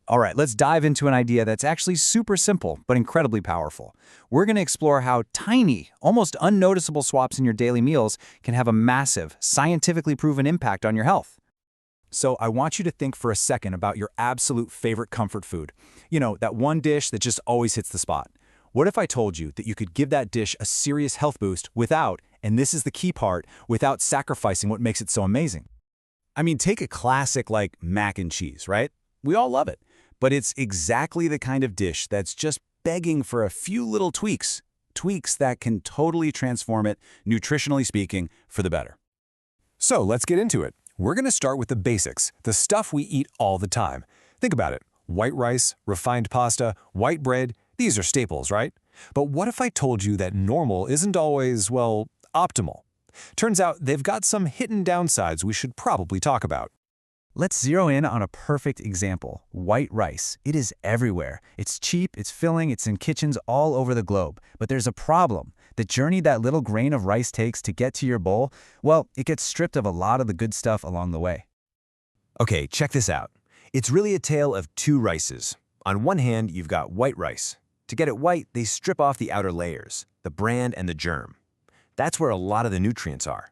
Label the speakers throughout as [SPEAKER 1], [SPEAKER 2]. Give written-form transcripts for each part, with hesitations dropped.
[SPEAKER 1] All right, let's dive into an idea that's actually super simple, but incredibly powerful. We're going to explore how tiny, almost unnoticeable swaps in your daily meals can have a massive, scientifically proven impact on your health. So I want you to think for a second about your absolute favorite comfort food. You know, that one dish that just always hits the spot. What if I told you that you could give that dish a serious health boost without, and this is the key part, without sacrificing what makes it so amazing? I mean, take a classic like mac and cheese, right? We all love it. But it's exactly the kind of dish that's just begging for a few little tweaks. Tweaks that can totally transform it, nutritionally speaking, for the better.
[SPEAKER 2] So let's get into it. We're going to start with the basics, the stuff we eat all the time. Think about it. White rice, refined pasta, white bread, these are staples, right? But what if I told you that normal isn't always, well, optimal? Turns out they've got some hidden downsides we should probably talk about.
[SPEAKER 1] Let's zero in on a perfect example, white rice. It is everywhere. It's cheap, it's filling, it's in kitchens all over the globe. But there's a problem. The journey that little grain of rice takes to get to your bowl, well, it gets stripped of a lot of the good stuff along the way.
[SPEAKER 2] Okay, check this out. It's really a tale of two rices. On one hand, you've got white rice. To get it white, they strip off the outer layers, the bran and the germ. That's where a lot of the nutrients are.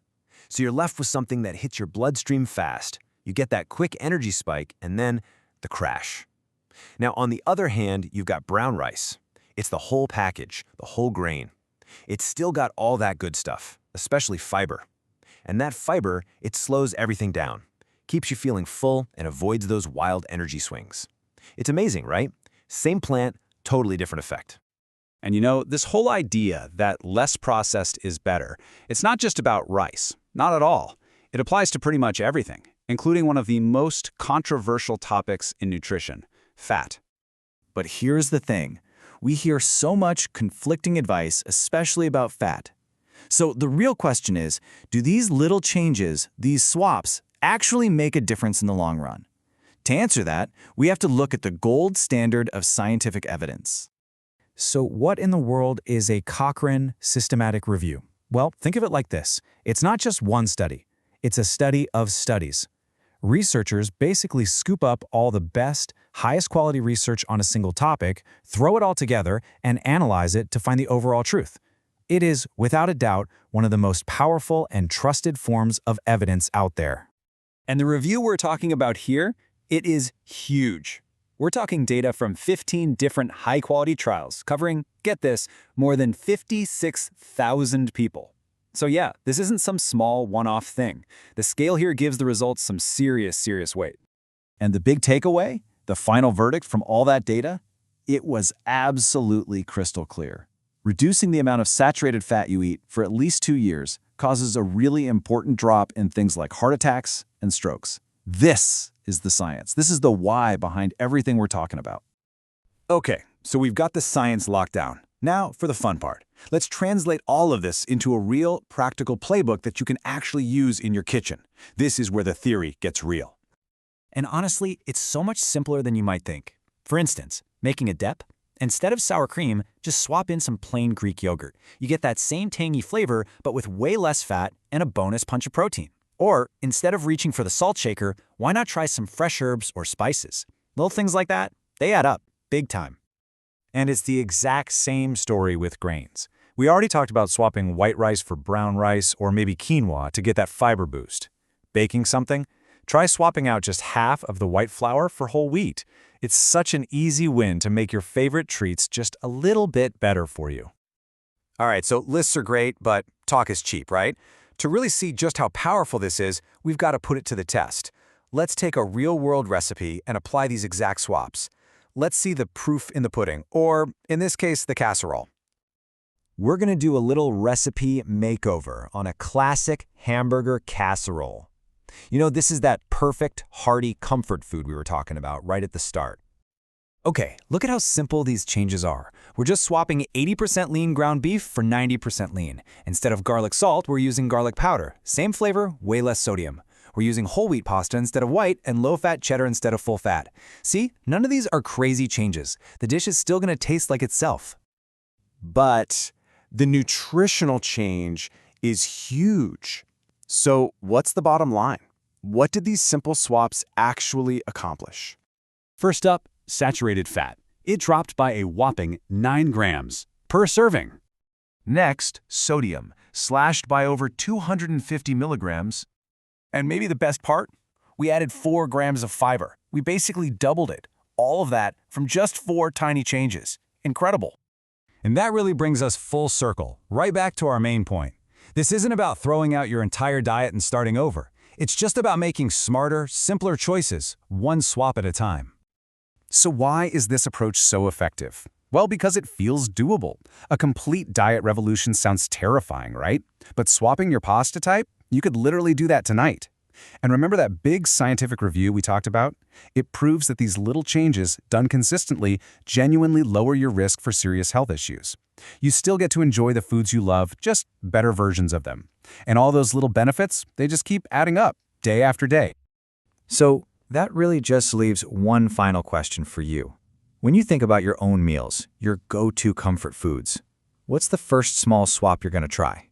[SPEAKER 2] So you're left with something that hits your bloodstream fast. You get that quick energy spike, and then the crash. Now, on the other hand, you've got brown rice. It's the whole package, the whole grain. It's still got all that good stuff, especially fiber. And that fiber, it slows everything down, keeps you feeling full, and avoids those wild energy swings. It's amazing, right? Same plant, totally different effect.
[SPEAKER 1] And you know, this whole idea that less processed is better, it's not just about rice. Not at all. It applies to pretty much everything, including one of the most controversial topics in nutrition, fat. But here's the thing. We hear so much conflicting advice, especially about fat. So the real question is, do these little changes, these swaps, actually make a difference in the long run? To answer that, we have to look at the gold standard of scientific evidence. So what in the world is a Cochrane systematic review? Well, think of it like this. It's not just one study. It's a study of studies. Researchers basically scoop up all the best, highest quality research on a single topic, throw it all together, and analyze it to find the overall truth. It is, without a doubt, one of the most powerful and trusted forms of evidence out there. And the review we're talking about here, it is huge. We're talking data from 15 different high-quality trials covering, get this, more than 56,000 people. So yeah, this isn't some small one-off thing. The scale here gives the results some serious weight. And the big takeaway, the final verdict from all that data, it was absolutely crystal clear. Reducing the amount of saturated fat you eat for at least 2 years causes a really important drop in things like heart attacks and strokes. This is the science. This is the why behind everything we're talking about. Okay, so we've got the science locked down. Now for the fun part. Let's translate all of this into a real, practical playbook that you can actually use in your kitchen. This is where the theory gets real. And honestly, it's so much simpler than you might think. For instance, making a dip. Instead of sour cream, just swap in some plain Greek yogurt. You get that same tangy flavor, but with way less fat and a bonus punch of protein. Or, instead of reaching for the salt shaker, why not try some fresh herbs or spices? Little things like that, they add up, big time. And it's the exact same story with grains. We already talked about swapping white rice for brown rice or maybe quinoa to get that fiber boost. Baking something? Try swapping out just half of the white flour for whole wheat. It's such an easy win to make your favorite treats just a little bit better for you. All right, so lists are great, but talk is cheap, right? To really see just how powerful this is, we've got to put it to the test. Let's take a real-world recipe and apply these exact swaps. Let's see the proof in the pudding, or in this case, the casserole. We're going to do a little recipe makeover on a classic hamburger casserole. You know, this is that perfect, hearty comfort food we were talking about right at the start. Okay, look at how simple these changes are. We're just swapping 80% lean ground beef for 90% lean. Instead of garlic salt, we're using garlic powder. Same flavor, way less sodium. We're using whole wheat pasta instead of white and low-fat cheddar instead of full fat. See, none of these are crazy changes. The dish is still going to taste like itself. But the nutritional change is huge. So what's the bottom line? What did these simple swaps actually accomplish? First up,
[SPEAKER 3] saturated fat. It dropped by a whopping 9 grams per serving.
[SPEAKER 4] Next, sodium, slashed by over 250 milligrams. And maybe the best part? We added 4 grams of fiber. We basically doubled it. All of that from just 4 tiny changes. Incredible.
[SPEAKER 1] And that really brings us full circle, right back to our main point. This isn't about throwing out your entire diet and starting over. It's just about making smarter, simpler choices, one swap at a time.
[SPEAKER 5] So why is this approach so effective? Well, because it feels doable. A complete diet revolution sounds terrifying, right? But swapping your pasta type, you could literally do that tonight. And remember that big scientific review we talked about? It proves that these little changes, done consistently, genuinely lower your risk for serious health issues. You still get to enjoy the foods you love, just better versions of them. And all those little benefits, they just keep adding up, day after day.
[SPEAKER 2] So that really just leaves one final question for you. When you think about your own meals, your go-to comfort foods, what's the first small swap you're going to try?